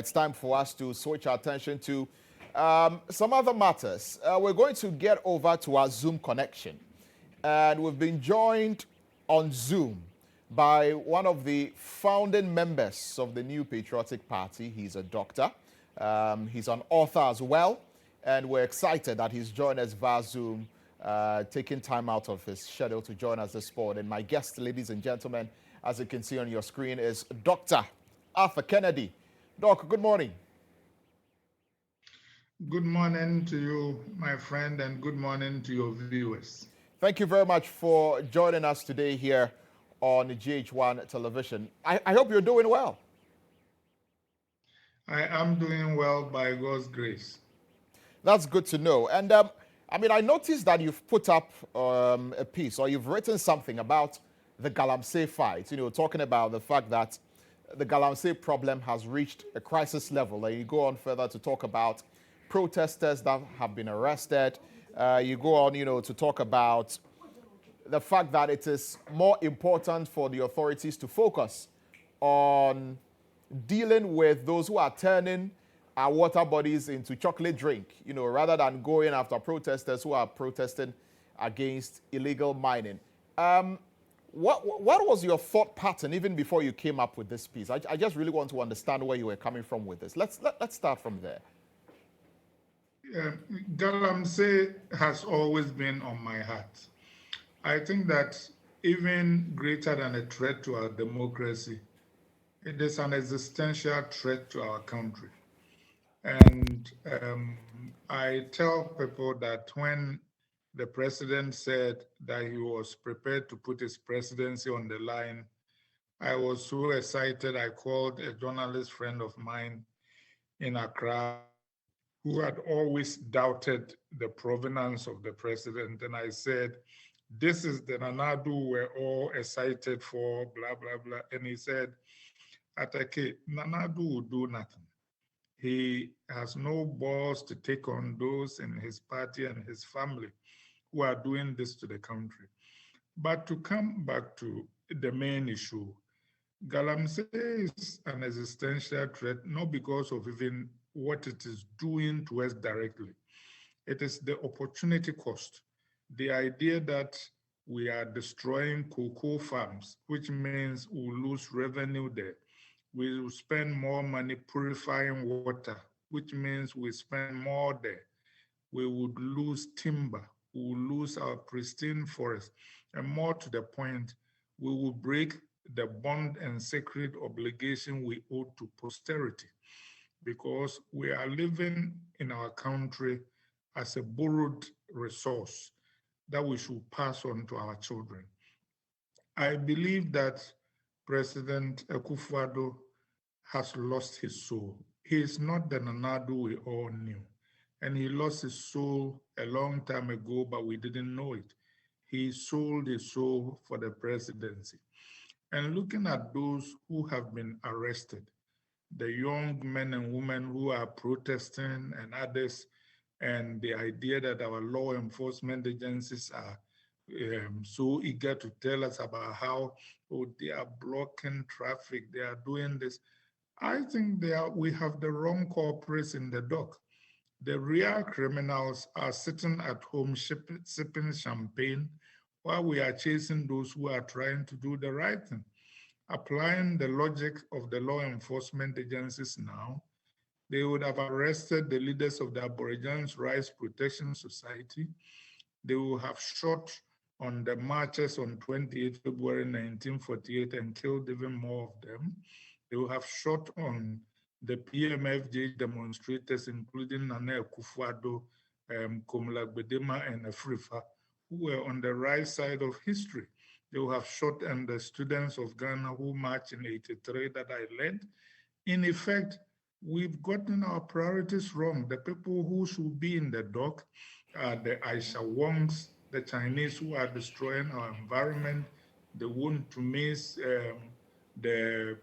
It's time for us to switch our attention to some other matters. We're going to get over to our Zoom connection. And we've been joined on Zoom by one of the founding members of the New Patriotic Party. He's a doctor. He's an author as well. And we're excited that he's joined us via Zoom, taking time out of his schedule to join us this morning. And my guest, ladies and gentlemen, as you can see on your screen, is Dr. Arthur Kennedy. Doc, good morning. Good morning to you, my friend, and good morning to your viewers. Thank you very much for joining us today here on GHOne television. I hope you're doing well. I am doing well by God's grace. That's good to know. And I noticed that you've put up a piece, or you've written something about the galmsey fight, talking about the fact that the galmsey problem has reached a crisis level. And you go on further to talk about protesters that have been arrested. You go on, to talk about the fact that it is more important for the authorities to focus on dealing with those who are turning our water bodies into chocolate drink, rather than going after protesters who are protesting against illegal mining. What was your thought pattern even before you came up with this piece? I just really want to understand where you were coming from with this. Let's start from there. Galamsey has always been on my heart. I think that even greater than a threat to our democracy, it is an existential threat to our country. And I tell people that when the president said that he was prepared to put his presidency on the line, I was so excited. I called a journalist friend of mine in Accra who had always doubted the provenance of the president. And I said, this is the Nanadu we're all excited for, blah, blah, blah. And he said, Atake, Nanadu will do nothing. He has no balls to take on those in his party and his family who are doing this to the country. But to come back to the main issue, Galamsey is an existential threat, not because of even what it is doing to us directly. It is the opportunity cost, the idea that we are destroying cocoa farms, which means we'll lose revenue there. We will spend more money purifying water, which means we spend more there. We would lose timber, we will lose our pristine forest, and more to the point, we will break the bond and sacred obligation we owe to posterity, because we are living in our country as a borrowed resource that we should pass on to our children. I believe that President Akufo-Addo has lost his soul. He is not the Nanadu we all knew. And he lost his soul a long time ago, but we didn't know it. He sold his soul for the presidency. And looking at those who have been arrested, the young men and women who are protesting and others, and the idea that our law enforcement agencies are so eager to tell us about how they are blocking traffic, they are doing this. I think we have the wrong culprits in the dock. The real criminals are sitting at home sipping champagne while we are chasing those who are trying to do the right thing. Applying the logic of the law enforcement agencies now, they would have arrested the leaders of the Aborigines Rights Protection Society. They would have shot on the marches on 28 February 1948 and killed even more of them. They would have shot on the PMFJ demonstrators, including Nana Akufo-Addo, Komla Gbedema, and Afrifa, who were on the right side of history. They would have shot on the students of Ghana who marched in '83 that I led. In effect, we've gotten our priorities wrong. The people who should be in the dock are the Aisha Wongs, the Chinese who are destroying our environment, the Wun Tumis, the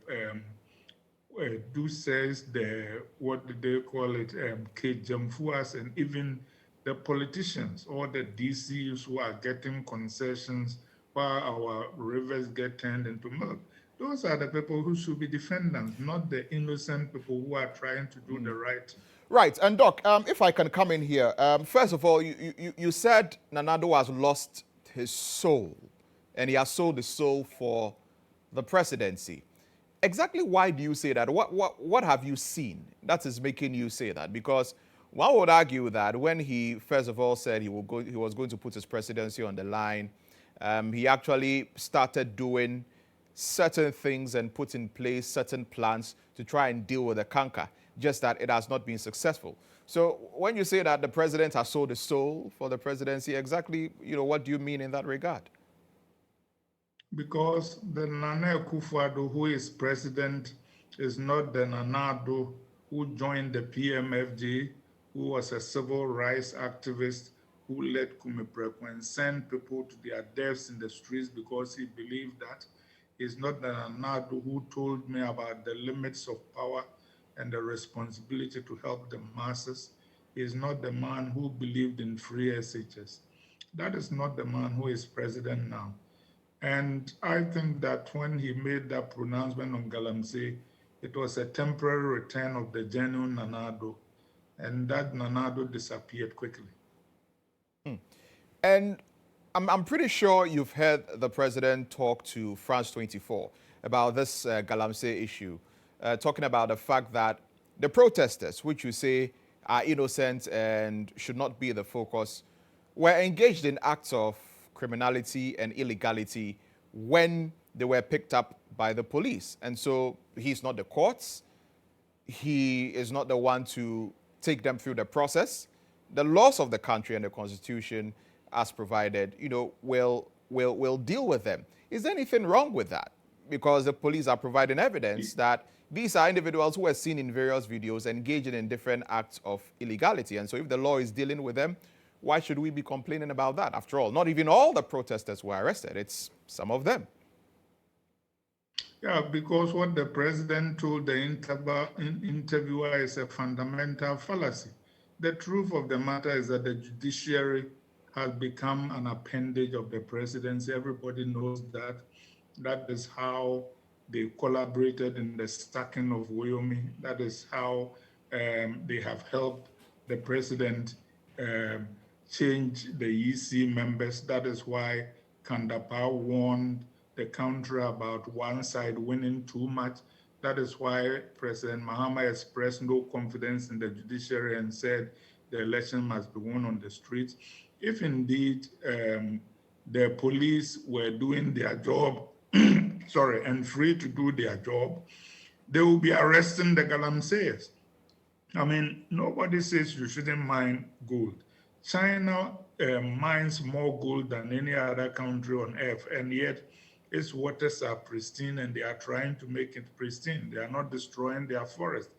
says the, what do they call it, Kejamfuas, and even the politicians or the DCs who are getting concessions while our rivers get turned into milk. Those are the people who should be defendants, not the innocent people who are trying to do the right thing. Right. And Doc, if I can come in here, first of all, you said Nanado has lost his soul and he has sold his soul for the presidency. Exactly why do you say that? What have you seen that is making you say that? Because one would argue that when he first of all said he was going to put his presidency on the line, he actually started doing certain things and put in place certain plans to try and deal with the canker, just that it has not been successful. So when you say that the president has sold his soul for the presidency, exactly, what do you mean in that regard? Because the Nana Akufo-Addo, who is president, is not the Nana Addo who joined the PMFG, who was a civil rights activist, who led Kumipreku and sent people to their deaths in the streets because he believed that. He's not the Nana Addo who told me about the limits of power and the responsibility to help the masses. He's not the man who believed in free SHS. That is not the man who is president now. And I think that when he made that pronouncement on Galamsey, it was a temporary return of the genuine Nana Addo, and that Nana Addo disappeared quickly. And I'm pretty sure you've heard the president talk to France 24 about this Galamsey issue, talking about the fact that the protesters, which you say are innocent and should not be the focus, were engaged in acts of criminality and illegality when they were picked up by the police. And so he's not the courts. He is not the one to take them through the process. The laws of the country and the constitution as provided, will deal with them. Is there anything wrong with that? Because the police are providing evidence that these are individuals who are seen in various videos engaging in different acts of illegality. And so if the law is dealing with them, why should we be complaining about that? After all, not even all the protesters were arrested. It's some of them. Yeah, because what the president told the interviewer is a fundamental fallacy. The truth of the matter is that the judiciary has become an appendage of the presidency. Everybody knows that. That is how they collaborated in the sacking of Wyoming. That is how they have helped the president change the EC members. That is why Kandapa warned the country about one side winning too much. That is why President Mahama expressed no confidence in the judiciary and said the election must be won on the streets. If indeed the police were doing their job, and free to do their job, they will be arresting the galamseyers. I mean, nobody says you shouldn't mine gold. China mines more gold than any other country on earth, and yet its waters are pristine and they are trying to make it pristine. They are not destroying their forest.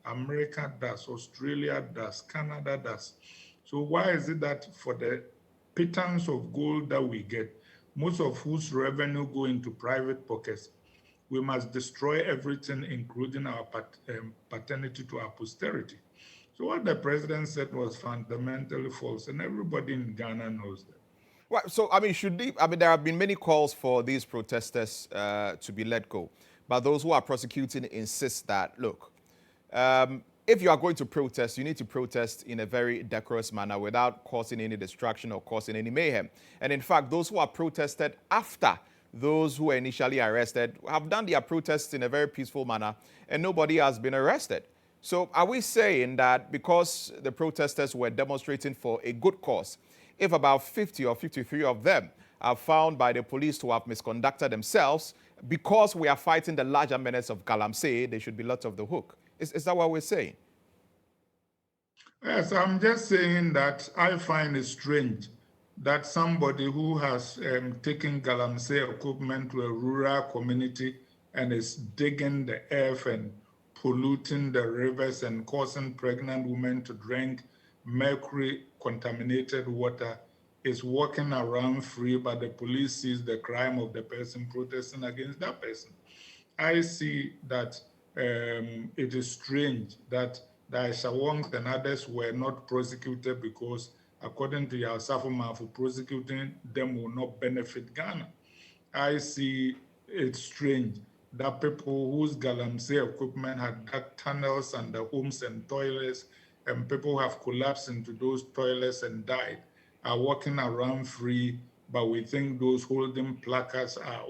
America does, Australia does, Canada does. So why is it that for the pittance of gold that we get, most of whose revenue go into private pockets, we must destroy everything, including our paternity to our posterity? So what the president said was fundamentally false, and everybody in Ghana knows that. Well, so, there have been many calls for these protesters to be let go. But those who are prosecuting insist that, look, if you are going to protest, you need to protest in a very decorous manner without causing any distraction or causing any mayhem. And in fact, those who are protested after those who were initially arrested have done their protests in a very peaceful manner, and nobody has been arrested. So are we saying that because the protesters were demonstrating for a good cause, if about 50 or 53 of them are found by the police to have misconducted themselves, because we are fighting the larger menace of Galamsey, they should be let off the hook? Is that what we're saying? Yes, I'm just saying that I find it strange that somebody who has taken galamsey equipment to a rural community and is digging the earth and polluting the rivers and causing pregnant women to drink mercury-contaminated water is walking around free, but the police sees the crime of the person protesting against that person. I see that it is strange that the GHOne and others were not prosecuted because, according to Yasafuma, for prosecuting them will not benefit Ghana. I see it strange that people whose galmsey equipment had dug tunnels under homes and toilets, and people have collapsed into those toilets and died, are walking around free, but we think those holding placards are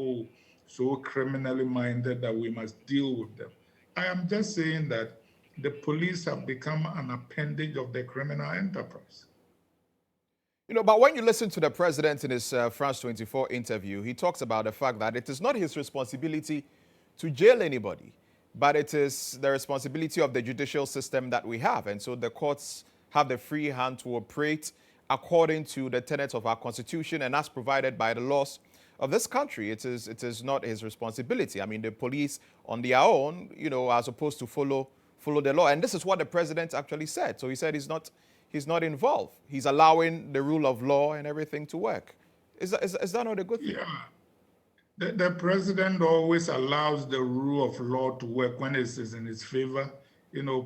so criminally minded that we must deal with them. I am just saying that the police have become an appendage of the criminal enterprise. But when you listen to the president in his France 24 interview, he talks about the fact that it is not his responsibility to jail anybody, but it is the responsibility of the judicial system that we have. And so the courts have the free hand to operate according to the tenets of our constitution and as provided by the laws of this country. It is not his responsibility. I mean, the police on their own, are supposed to follow the law. And this is what the president actually said. So he said he's not involved. He's allowing the rule of law and everything to work. Is that not a good thing? Yeah. The president always allows the rule of law to work when it is in his favor.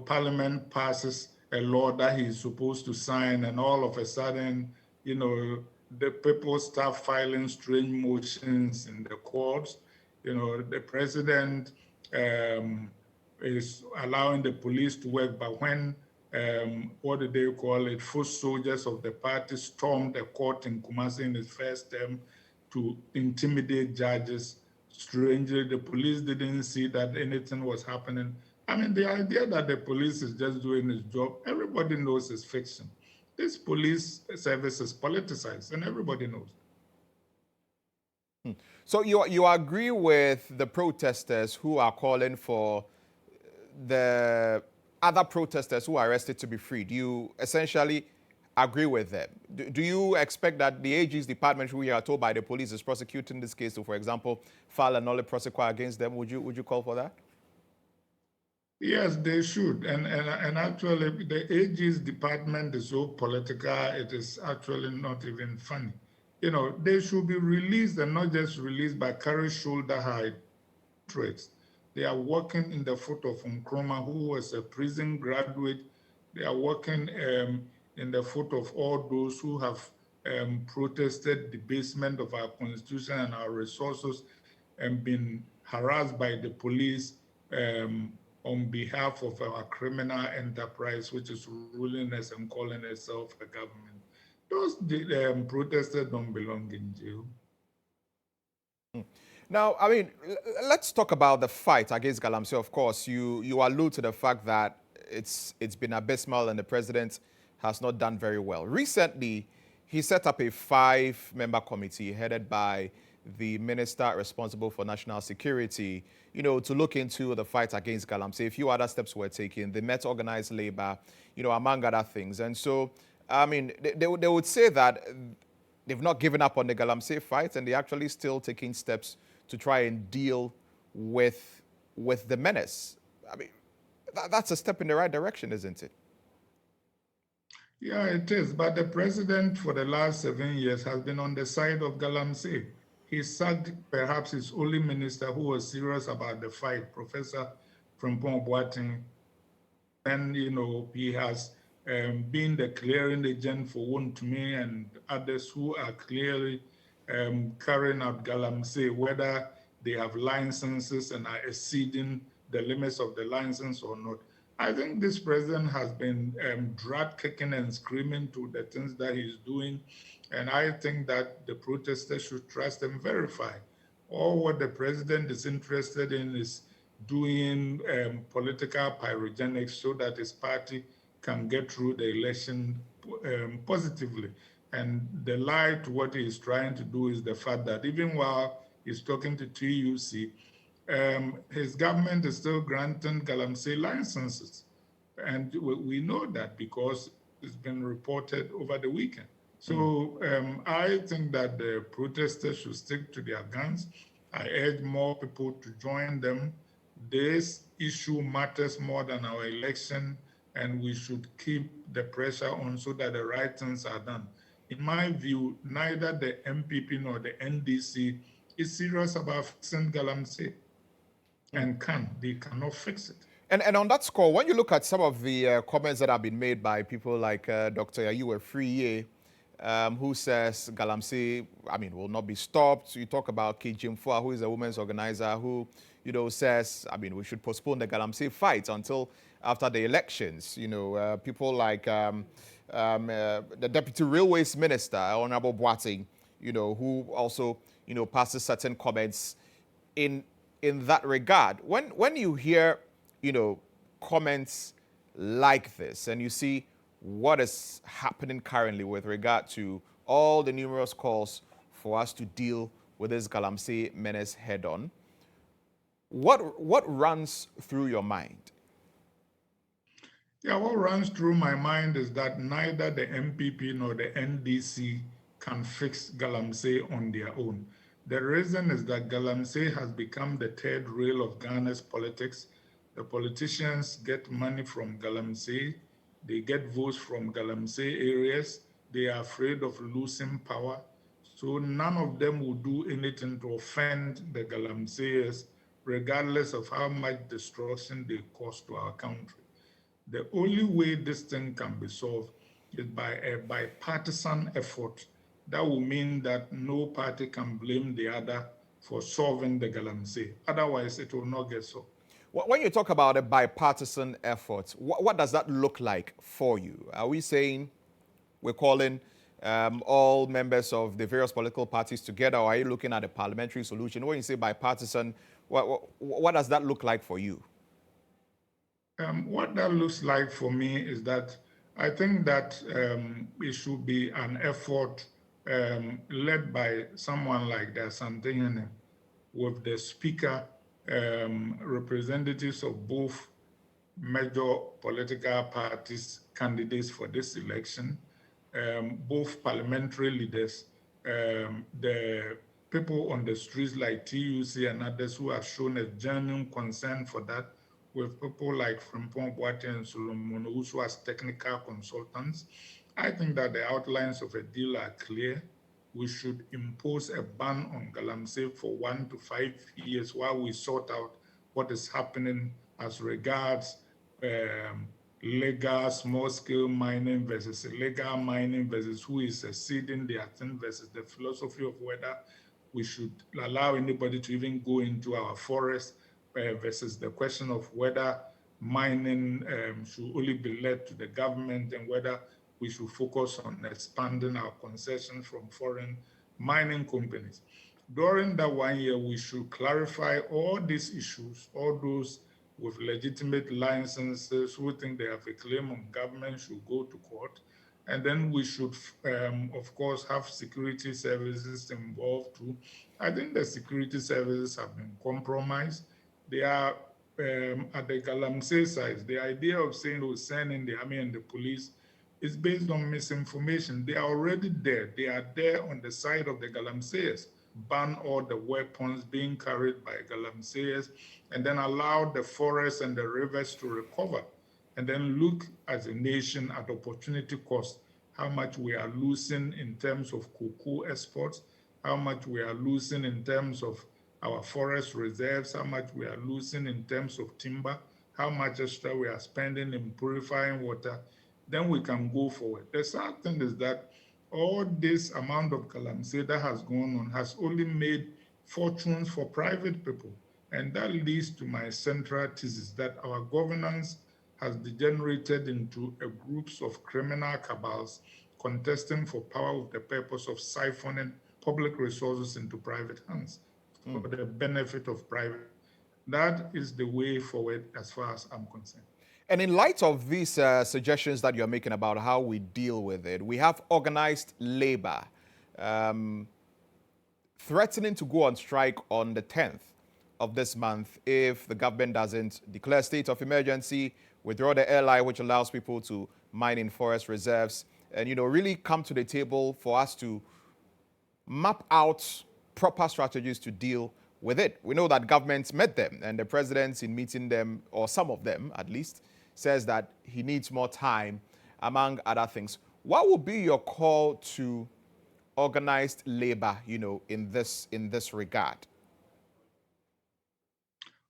Parliament passes a law that he's supposed to sign, and all of a sudden, the people start filing strange motions in the courts. The president is allowing the police to work, but when what do they call it? Foot soldiers of the party stormed the court in Kumasi in his first term to intimidate judges. Strangely, the police didn't see that anything was happening. I mean, the idea that the police is just doing its job, everybody knows is fiction. This police service is politicized, and everybody knows. So you agree with the protesters who are calling for the other protesters who are arrested to be freed? Do you essentially agree with them? Do you expect that the AG's department, who we are told by the police is prosecuting this case, to, for example, file a nolle prosequi against them? Would you call for that? Yes, they should. And actually, the AG's department is so political, it is actually not even funny. They should be released, and not just released, but carry shoulder high trades. They are working in the foot of Nkrumah, who was a prison graduate. They are working in the foot of all those who have protested debasement of our constitution and our resources and been harassed by the police on behalf of our criminal enterprise, which is ruling us and calling itself a government. Those protesters don't belong in jail. Now, I mean, let's talk about the fight against Galamsey. Of course, you allude to the fact that it's been abysmal and the president has not done very well. Recently, he set up a 5-member committee headed by the minister responsible for national security, to look into the fight against Galamsey. A few other steps were taken. They met organized labor, among other things. And so, I mean, they would say that they've not given up on the Galamsey fight, and they're actually still taking steps to try and deal with the menace. I mean, that's a step in the right direction, isn't it? Yeah, it is. But the president for the last 7 years has been on the side of Galamsey. He sacked perhaps his only minister who was serious about the fight, Professor Frimpong Boateng. And, he has been the clearing agent for Wontumi and others who are clearly carrying out Galamsey, whether they have licenses and are exceeding the limits of the license or not. I think this president has been dragged kicking and screaming to the things that he's doing. And I think that the protesters should trust and verify. All what the president is interested in is doing political pyrogenics so that his party can get through the election positively. And the lie to what he is trying to do is the fact that even while he's talking to TUC, his government is still granting Galamsey licenses. And we know that because it's been reported over the weekend. So I think that the protesters should stick to their guns. I urge more people to join them. This issue matters more than our election, and we should keep the pressure on so that the right things are done. In my view, neither the MPP nor the NDC is serious about fixing Galamsey, and they cannot fix it. And on that score, when you look at some of the comments that have been made by people like Dr. Yayiwa Friye, who says Galamsey, will not be stopped. You talk about Kijimfua, who is a women's organizer, who, says, I mean, we should postpone the Galamsey fight until after the elections. People like the Deputy Railways Minister, Honorable Boateng, who also, passes certain comments in that regard. When you hear, comments like this and you see what is happening currently with regard to all the numerous calls for us to deal with this Galamsey menace head on, what runs through your mind? Yeah, what runs through my mind is that neither the MPP nor the NDC can fix Galamsey on their own. The reason is that Galamsey has become the third rail of Ghana's politics. The politicians get money from Galamsey, they get votes from Galamsey areas, they are afraid of losing power. So none of them will do anything to offend the Galamseyers, regardless of how much destruction they cause to our country. The only way this thing can be solved is by a bipartisan effort that will mean that no party can blame the other for solving the Galamsey. Otherwise, it will not get solved. When you talk about a bipartisan effort, what does that look like for you? Are we saying we're calling all members of the various political parties together, or are you looking at a parliamentary solution? When you say bipartisan, what does that look like for you? What that looks like for me is that I think that it should be an effort led by someone like the Asante with the speaker, representatives of both major political parties candidates for this election, both parliamentary leaders, the people on the streets like TUC and others who have shown a genuine concern for that, with people like Frimpong Boateng and Solomon, who as technical consultants. I think that the outlines of a deal are clear. We should impose a ban on Galamsey for 1 to 5 years while we sort out what is happening as regards legal small-scale mining versus illegal mining versus who is exceeding their thing versus the philosophy of whether we should allow anybody to even go into our forest versus the question of whether mining should only be led to the government and whether we should focus on expanding our concessions from foreign mining companies. During that 1 year, we should clarify all these issues. All those with legitimate licenses who think they have a claim on government should go to court. And then we should, of course, have security services involved too. I think the security services have been compromised. They are at the Galamsey side. The idea of saying we'll send in the army and the police is based on misinformation. They are already there. They are there on the side of the Galamseyers. Ban all the weapons being carried by Galamseyers, and then allow the forests and the rivers to recover. And then look as a nation at opportunity cost, how much we are losing in terms of cocoa exports, how much we are losing in terms of our forest reserves, how much we are losing in terms of timber, how much extra we are spending in purifying water, then we can go forward. The sad thing is that all this amount of Galamsey that has gone on has only made fortunes for private people. And that leads to my central thesis that our governance has degenerated into a groups of criminal cabals contesting for power with the purpose of siphoning public resources into private hands for the benefit of private. That is the way forward as far as I'm concerned. And in light of these suggestions that you're making about how we deal with it, we have organized labor threatening to go on strike on the 10th of this month if the government doesn't declare state of emergency, withdraw the LI, which allows people to mine in forest reserves, and really come to the table for us to map out proper strategies to deal with it. We know that governments met them, and the president, in meeting them, or some of them at least, says that he needs more time, among other things. What would be your call to organized labor, in this regard?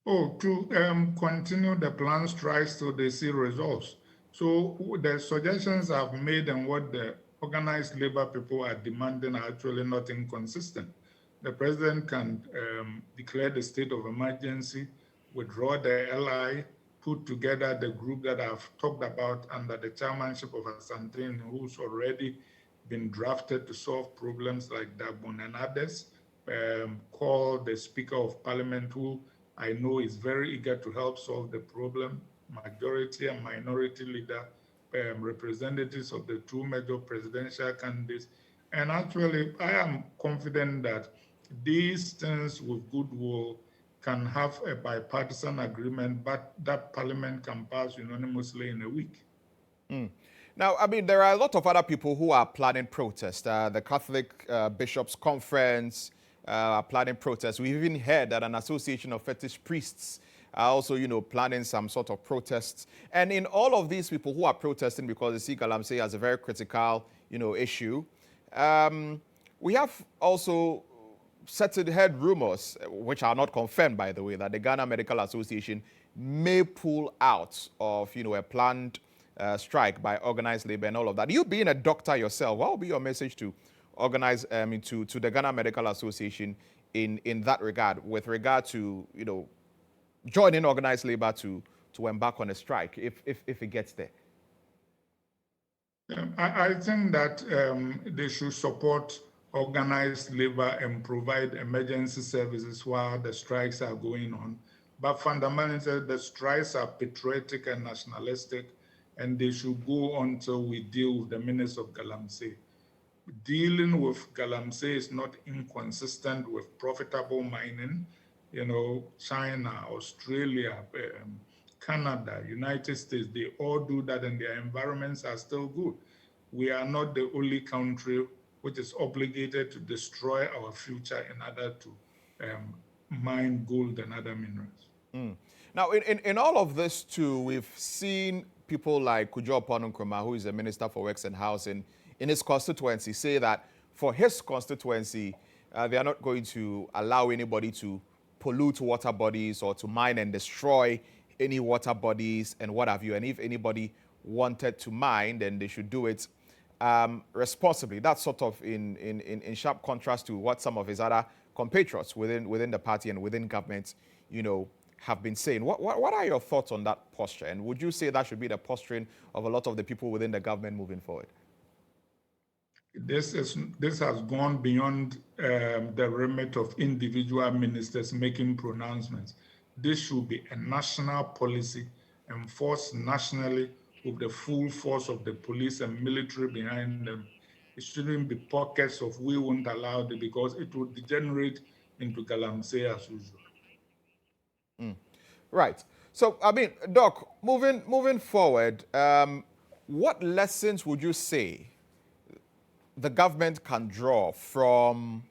To continue the plan strikes till they see results. So the suggestions I've made and what the organized labor people are demanding are actually not inconsistent. The president can declare the state of emergency, withdraw the LI, put together the group that I've talked about under the chairmanship of Asantine, who's already been drafted to solve problems like Dabon and others, call the Speaker of Parliament, who I know is very eager to help solve the problem, majority and minority leader, representatives of the two major presidential candidates. And actually, I am confident that these things with goodwill can have a bipartisan agreement, but that parliament can pass unanimously in a week. Now, I mean, there are a lot of other people who are planning protests. The Catholic Bishops' Conference are planning protests. We even heard that an association of fetish priests are also, planning some sort of protests. And in all of these people who are protesting because they see Galamsey as a very critical, issue, we have also heard rumors, which are not confirmed, by the way, that the Ghana Medical Association may pull out of, a planned strike by organized labor and all of that. You being a doctor yourself, what will be your message to to the Ghana Medical Association in that regard, with regard to, joining organized labor to embark on a strike if it gets there? I think that they should support organized labor and provide emergency services while the strikes are going on. But fundamentally, the strikes are patriotic and nationalistic, and they should go until we deal with the menace of Galamsey. Dealing with Galamsey is not inconsistent with profitable mining. China, Australia, Canada, United States, they all do that, and their environments are still good. We are not the only country which is obligated to destroy our future in order to mine gold and other minerals. Now, in all of this too, we've seen people like GHOne, who is the Minister for Works and Housing, in his constituency say that for his constituency, they are not going to allow anybody to pollute water bodies or to mine and destroy any water bodies and what have you. And if anybody wanted to mine, then they should do it responsibly. That's sort of in sharp contrast to what some of his other compatriots within the party and within government, have been saying. What are your thoughts on that posture? And would you say that should be the posturing of a lot of the people within the government moving forward? This has gone beyond the remit of individual ministers making pronouncements. This should be a national policy enforced nationally with the full force of the police and military behind them. It shouldn't be pockets of we won't allow it, because it will degenerate into Galamsey as usual. Right. So, I mean, Doc, moving forward, what lessons would you say the government can draw from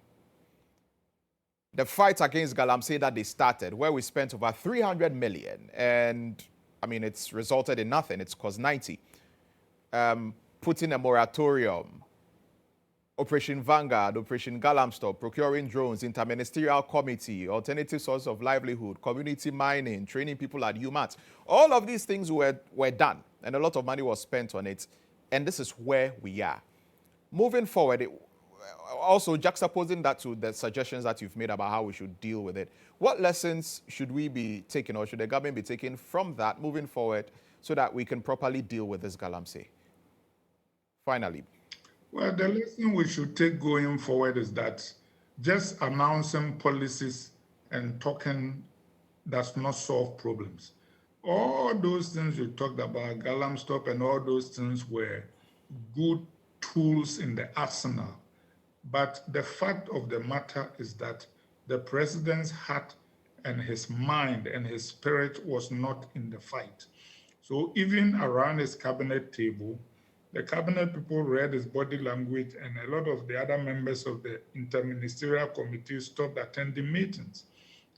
the fight against Galamsey that they started, where we spent over 300 million, and I mean, it's resulted in nothing. It's cost 90. Putting a moratorium, Operation Vanguard, Operation Galam Stop, procuring drones, interministerial committee, alternative source of livelihood, community mining, training people at UMAT. All of these things were done, and a lot of money was spent on it, and this is where we are. Moving forward, also juxtaposing that to the suggestions that you've made about how we should deal with it, what lessons should we be taking, or should the government be taking from that moving forward so that we can properly deal with this Galamsey? Finally. Well, the lesson we should take going forward is that just announcing policies and talking does not solve problems. All those things you talked about, Galam Stop and all those things, were good tools in the arsenal. But the fact of the matter is that the president's heart and his mind and his spirit was not in the fight. So even around his cabinet table, the cabinet people read his body language, and a lot of the other members of the interministerial committee stopped attending meetings.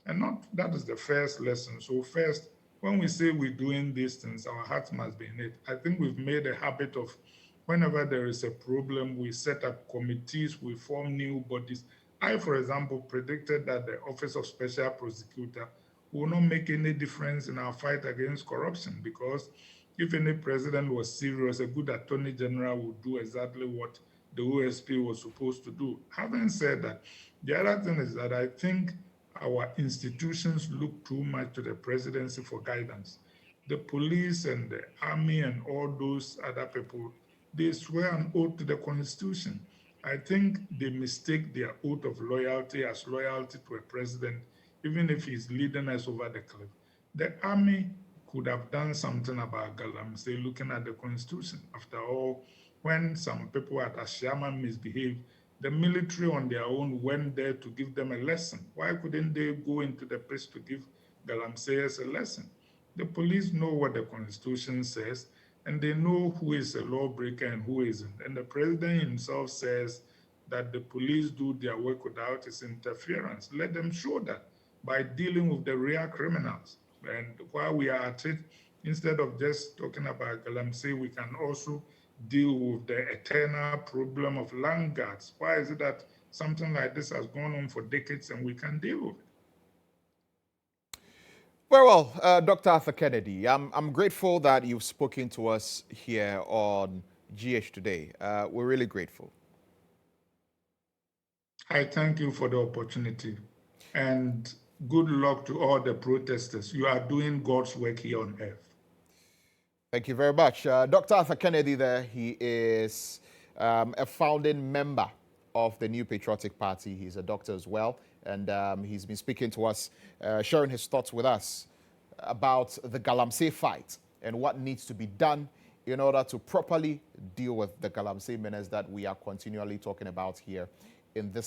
And that is the first lesson. So first, when we say we're doing these things, our hearts must be in it. I think we've made a habit of, whenever there is a problem, we set up committees, we form new bodies. I, for example, predicted that the Office of Special Prosecutor will not make any difference in our fight against corruption, because if any president was serious, a good attorney general would do exactly what the OSP was supposed to do. Having said that, the other thing is that I think our institutions look too much to the presidency for guidance. The police and the army and all those other people, they swear an oath to the Constitution. I think they mistake their oath of loyalty as loyalty to a president, even if he's leading us over the cliff. The army could have done something about Galam, say, looking at the Constitution. After all, when some people at Ashama misbehaved, the military on their own went there to give them a lesson. Why couldn't they go into the place to give Galamseyers a lesson? The police know what the Constitution says, and they know who is a lawbreaker and who isn't. And the president himself says that the police do their work without his interference. Let them show that by dealing with the real criminals. And while we are at it, instead of just talking about Galamsey, we can also deal with the eternal problem of land guards. Why is it that something like this has gone on for decades and we can deal with it? Very well, Dr. Arthur Kennedy, I'm grateful that you've spoken to us here on GH today. We're really grateful. I thank you for the opportunity, and good luck to all the protesters. You are doing God's work here on earth. Thank you very much. Dr. Arthur Kennedy there, he is a founding member of the New Patriotic Party. He's a doctor as well, and he's been speaking to us, sharing his thoughts with us about the Galamsey fight and what needs to be done in order to properly deal with the Galamsey menace that we are continually talking about here in this